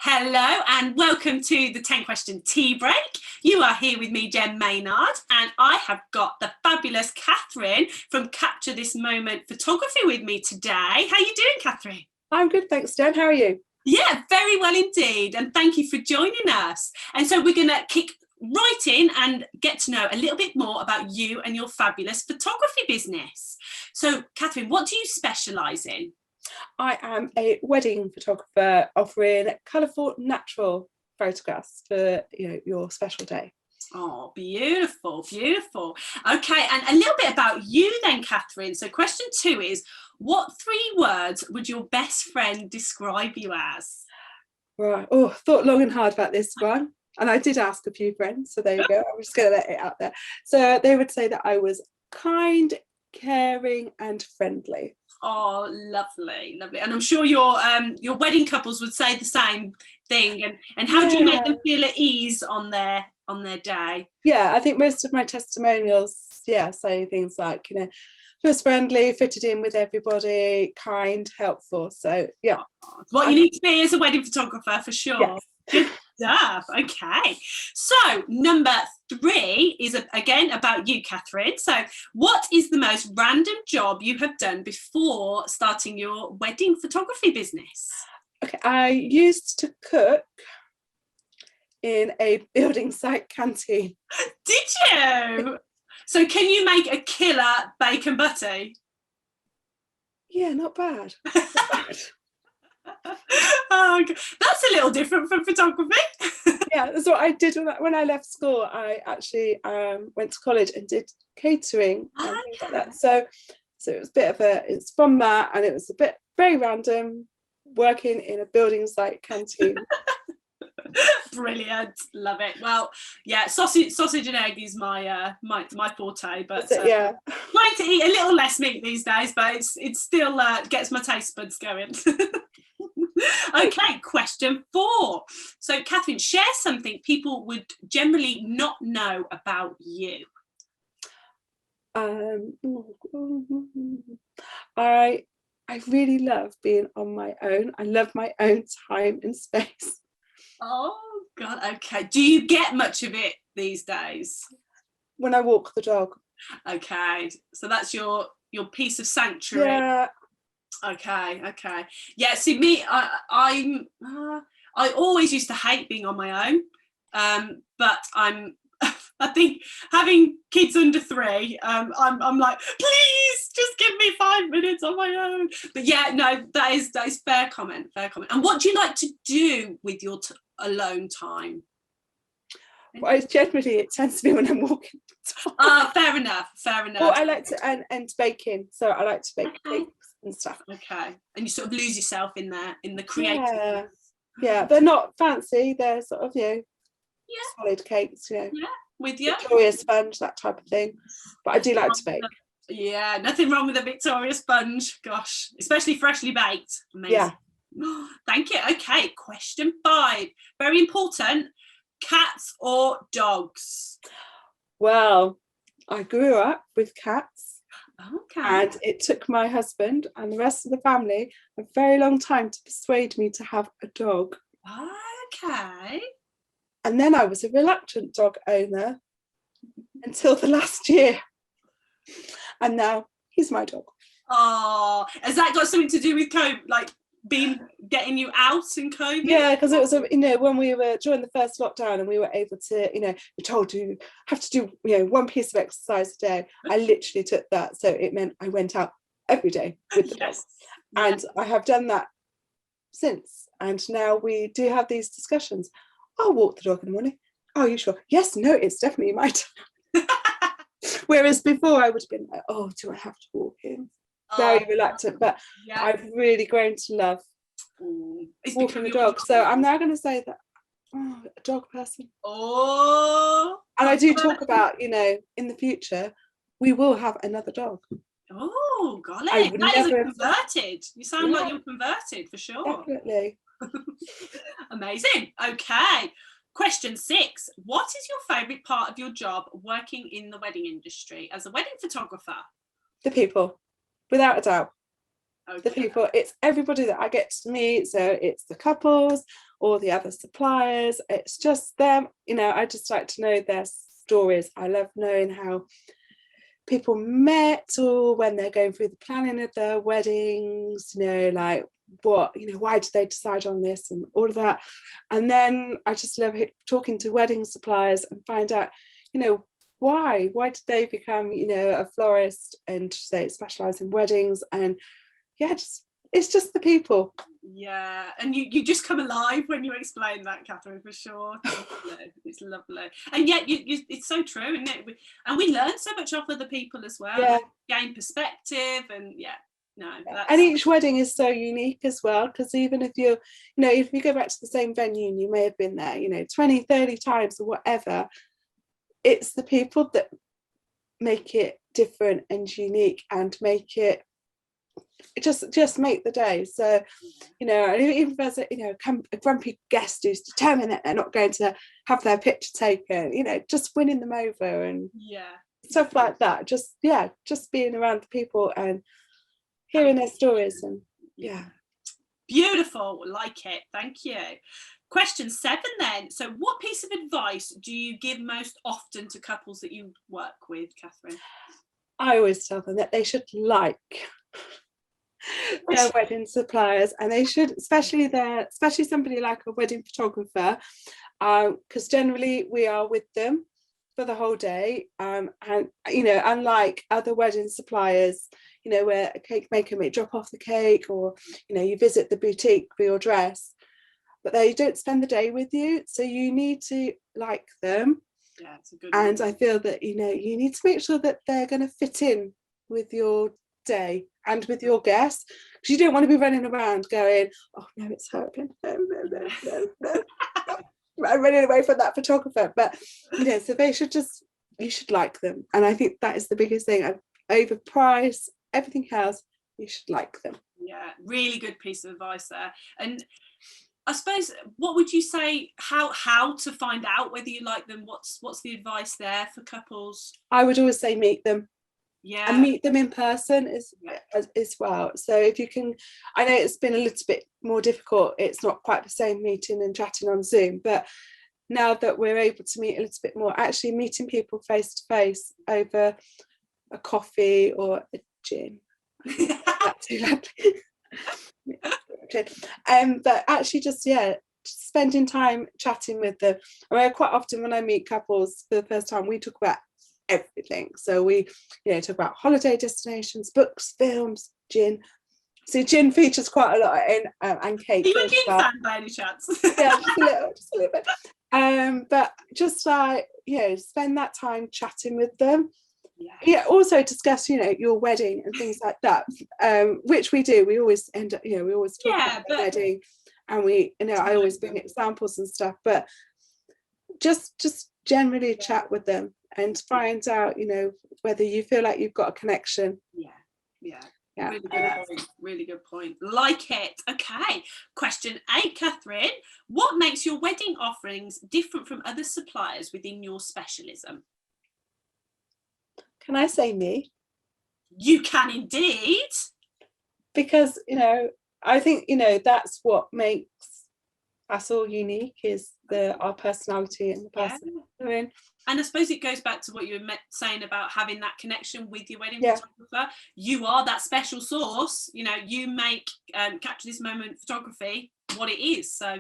Hello and welcome to the 10 question tea break. You are here with me, Jen Maynard, and I have got the fabulous Kathryn from Capture This Moment Photography with me today. How are you doing, Kathryn? I'm good, thanks, Jen. How are you? Yeah, very well indeed, and thank you for joining us. And so we're going to kick right in and get to know a little bit more about you and your fabulous photography business. So, Kathryn, what do you specialise in? I am a wedding photographer offering colourful, natural photographs for your special day. Oh, beautiful, beautiful. Okay, and a little bit about you then, Kathryn. So question 2 is, what 3 words would your best friend describe you as? Right. Oh, thought long and hard about this one. And I did ask a few friends, so there you go. I'm just going to let it out there. So they would say that I was kind, caring and friendly. Oh, lovely, lovely. And I'm sure your wedding couples would say the same thing. And how do you make them feel at ease on their day? Yeah, I think most of my testimonials, say things like, just friendly, fitted in with everybody, kind, helpful. So yeah. What you need to be as a wedding photographer for sure. Yes. Good stuff. Okay. So number 3 is again about you, Kathryn. So what is the most random job you have done before starting your wedding photography business? Okay, I used to cook in a building site canteen. Did you? So can you make a killer bacon butty? Yeah, not bad. Oh, that's a little different from photography. Yeah, that's what I did when I left school. I actually went to college and did catering and things like that. So it was a bit of it's from that, and it was a bit very random, working in a building site canteen. Brilliant, love it. Well, yeah, sausage and egg is my forte, but yeah, trying to eat a little less meat these days, but it still gets my taste buds going. Okay, question 4. So, Kathryn, share something people would generally not know about you. I really love being on my own. I love my own time and space. Oh God, okay. Do you get much of it these days? When I walk the dog. Okay, so that's your piece of sanctuary. Yeah. Okay. Yeah, see me, I always used to hate being on my own, but I think having kids under 3, I'm like, please just give me 5 minutes on my own. But yeah, no, that is fair comment. And what do you like to do with your alone time? Well, generally it tends to be when I'm walking the dog. Fair enough. Well, I like to and baking, so I like to bake cakes and stuff. Okay, and you sort of lose yourself in the creative. Yeah, they're not fancy. They're sort of solid cakes. Yeah, with you. Victoria sponge, that type of thing. But I do like to bake. Yeah, nothing wrong with a Victoria sponge. Gosh, especially freshly baked. Amazing. Yeah. Thank you. Okay, question 5. Very important. Cats or dogs? Well, I grew up with cats. Okay. And it took my husband and the rest of the family a very long time to persuade me to have a dog. Okay. And then I was a reluctant dog owner until the last year. And now he's my dog. Oh, has that got something to do with COVID, like getting you out in COVID? Yeah, because it was when we were during the first lockdown and we were able to, we're told you have to do one piece of exercise a day. I literally took that, so it meant I went out every day with the dog. And I have done that since, and now we do have these discussions. I'll walk the dog in the morning. Oh, you sure? Yes, no, it's definitely my time. Whereas before I would have been like, oh, do I have to walk him? Very reluctant, but I've really grown to love walking the dog. So I'm now going to say that a dog person. And I do talk about, in the future, we will have another dog. Oh, golly, that is converted. You sound like you're converted for sure. Definitely. Amazing. Okay. Question 6. What is your favourite part of your job working in the wedding industry as a wedding photographer? The people. Without a doubt. The people, it's everybody that I get to meet. So it's the couples or the other suppliers. It's just them. You know, I just like to know their stories. I love knowing how people met, or when they're going through the planning of their weddings, you know, like what, you know, why did they decide on this and all of that. And then I just love talking to wedding suppliers and find out, you know, why did they become, you know, a florist and say specialize in weddings. And yeah, it's just the people. Yeah, and you just come alive when you explain that, Kathryn, for sure. It's lovely. And yet it's so true, isn't it? And we learn so much off other people as well. Yeah. Gain perspective, and and each wedding is so unique as well, because even if you know, if you go back to the same venue and you may have been there, you know, 20-30 times or whatever, it's the people that make it different and unique and make it just make the day. So, you know, even if there's a, you know, a grumpy guest who's determined that they're not going to have their picture taken, you know, just winning them over and stuff like that. Just being around the people and hearing their stories. And beautiful, like it. Thank you. Question 7 then. So what piece of advice do you give most often to couples that you work with, Kathryn? I always tell them that they should like their wedding suppliers, and they should, especially somebody like a wedding photographer, because generally we are with them for the whole day, and you know, unlike other wedding suppliers, you know, where a cake maker may drop off the cake, or you know, you visit the boutique for your dress, but they don't spend the day with you, so you need to like them. Yeah, it's a good and one. I feel that, you know, you need to make sure that they're going to fit in with your day and with your guests, because you don't want to be running around going, oh no, it's her again, no. I'm running away from that photographer. But you know, so you should like them, and I think that is the biggest thing. Overprice everything else, you should like them. Yeah, really good piece of advice there. And I suppose, what would you say, how to find out whether you like them? What's the advice there for couples? I would always say meet them. Yeah. And meet them in person as well. So if you can, I know it's been a little bit more difficult, it's not quite the same meeting and chatting on Zoom, but now that we're able to meet a little bit more, actually meeting people face to face over a coffee or a gin. That's too lovely. But actually just spending time chatting with them. I mean, quite often when I meet couples for the first time, we talk about everything. So we, you know, talk about holiday destinations, books, films, gin. So gin features quite a lot in and cake. Are you a gin fan by any chance? Yeah, just a little bit. But just like, you know, spend that time chatting with them. Yeah, also discuss, you know, your wedding and things like that, which we do. We always end up, you know, we always talk about the wedding, and we, you know, I always bring examples and stuff, but just generally chat with them and find out, you know, whether you feel like you've got a connection. Yeah. Really good point. Like it. Okay. Question 8, Kathryn. What makes your wedding offerings different from other suppliers within your specialism? Can I say me? You can indeed. Because, you know, I think, you know, that's what makes us all unique, is our personality and the person we're in. And I suppose it goes back to what you were saying about having that connection with your wedding photographer. You are that special source. You know, you make Capture This Moment photography what it is. So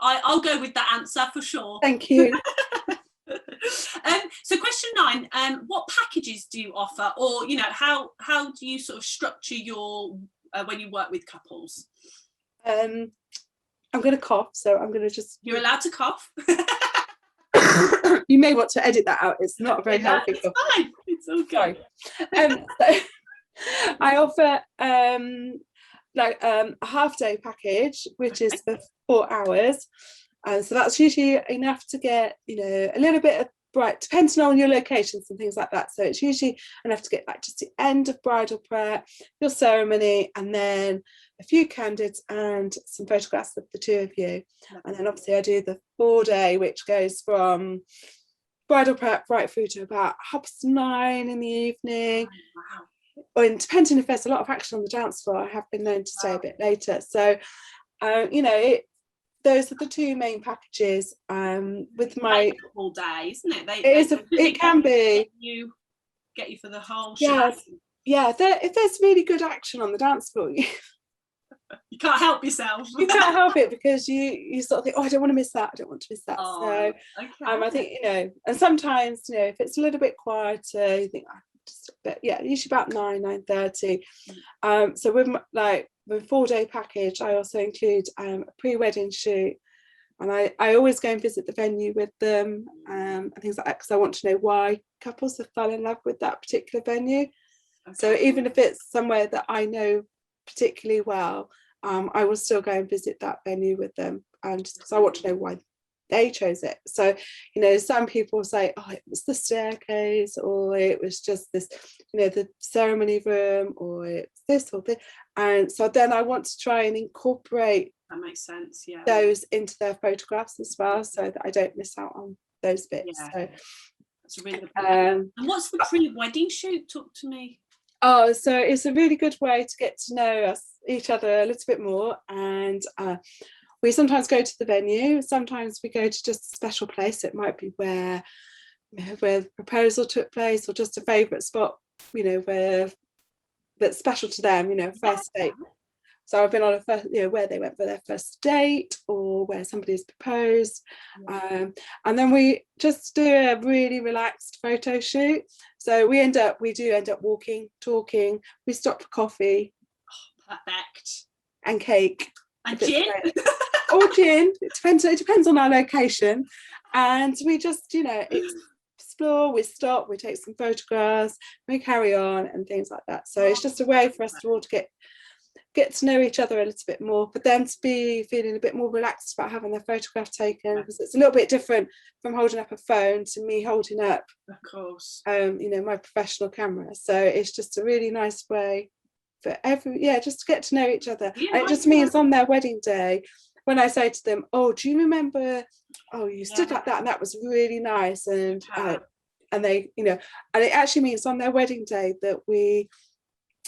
I'll go with that answer for sure. Thank you. So question 9, what packages do you offer, or, you know, how do you sort of structure your when you work with couples? I'm going to cough, so I'm going to just... You're allowed to cough. You may want to edit that out. It's not a very healthy cough. It's fine. It's okay. So I offer a half-day package, which is for 4 hours. So that's usually enough to get, you know, a little bit of bright, depending on your locations and things like that. So it's usually enough to get like just the end of bridal prep, your ceremony, and then a few candids and some photographs of the two of you. And then obviously I do the 4-day, which goes from bridal prep right through to about 9:30 in the evening. Wow. depending if there's a lot of action on the dance floor, I have been known to stay a bit later. So, those are the two main packages. With my all day, isn't it? It can be. Get you for the whole show. show. Yeah. If there's really good action on the dance floor, you can't help yourself. You can't help it, because you sort of think, oh, I don't want to miss that. I don't want to miss that. Oh, so okay. I think, and sometimes, if it's a little bit quieter, you think, usually about 9:30. So with the 4-day package, I also include a pre-wedding shoot, and I always go and visit the venue with them, and things like that, because I want to know why couples have fallen in love with that particular venue. Okay. So even if it's somewhere that I know particularly well, I will still go and visit that venue with them, and just because I want to know why they chose it. So some people say, oh, it was the staircase, or it was just this, the ceremony room, or it's this or this. And so then I want to try and incorporate, that makes sense, yeah, those into their photographs as well, so that I don't miss out on those bits. Yeah. So that's a really good point. And what's the pre-wedding shoot? Talk to me. Oh, so it's a really good way to get to know each other a little bit more, and we sometimes go to the venue, sometimes we go to just a special place. It might be where the proposal took place, or just a favourite spot, where that's special to them, first date. So I've been on a first, where they went for their first date, or where somebody's proposed. And then we just do a really relaxed photo shoot. So we do end up walking, talking, we stop for coffee. Oh, perfect. And cake. And gin. Or gin. It depends on our location. And we just, explore, we stop, we take some photographs, we carry on and things like that. So it's just a way for us to all to get to know each other a little bit more, but then to be feeling a bit more relaxed about having their photograph taken, because it's a little bit different from holding up a phone to me holding up, of course, my professional camera. So it's just a really nice way for just to get to know each other. And it just means on their wedding day, when I say to them, oh, do you remember, oh, you stood like that and that was really nice, and they, and it actually means on their wedding day that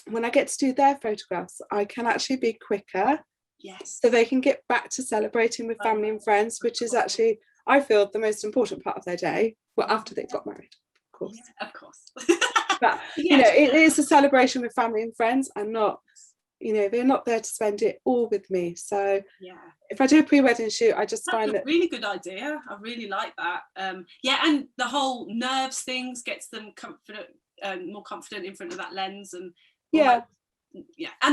when I get to do their photographs, I can actually be quicker. Yes. So they can get back to celebrating with family and friends, which is actually, I feel, the most important part of their day. Well, after they've got married, of course. Yeah, of course. But, it is a celebration with family and friends, and not, they're not there to spend it all with me. So if I do a pre-wedding shoot, I just find that really good idea. I really like that. And the whole nerves things gets them more confident in front of that lens, and and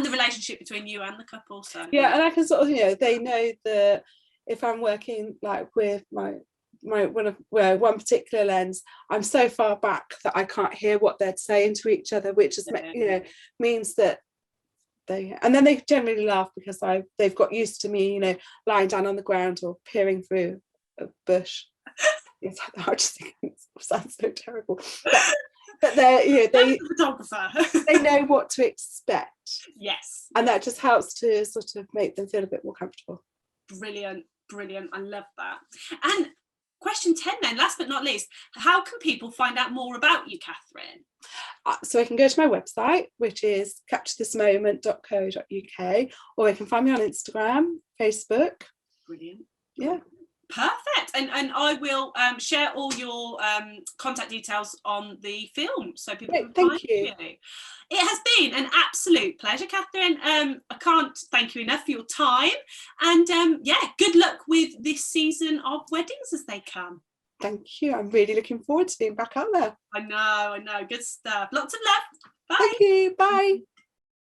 the relationship between you and the couple. So and I can sort of, they know that if I'm working like with my one particular lens, I'm so far back that I can't hear what they're saying to each other, which is means that they generally laugh, because they've got used to me lying down on the ground or peering through a bush. It's like, I just think it sounds so terrible. But they know what to expect. Yes. And that just helps to sort of make them feel a bit more comfortable. Brilliant. I love that. And question 10 then, last but not least, how can people find out more about you, Kathryn? So I can go to my website, which is capturethismoment.co.uk, or they can find me on Instagram, Facebook. Brilliant. Yeah. Perfect. And I will share all your contact details on the film, so people can find you. It has been an absolute pleasure, Kathryn. I can't thank you enough for your time, and good luck with this season of weddings as they come. Thank you. I'm really looking forward to being back out there. I know. Good stuff. Lots of love. Bye. Thank you. Bye.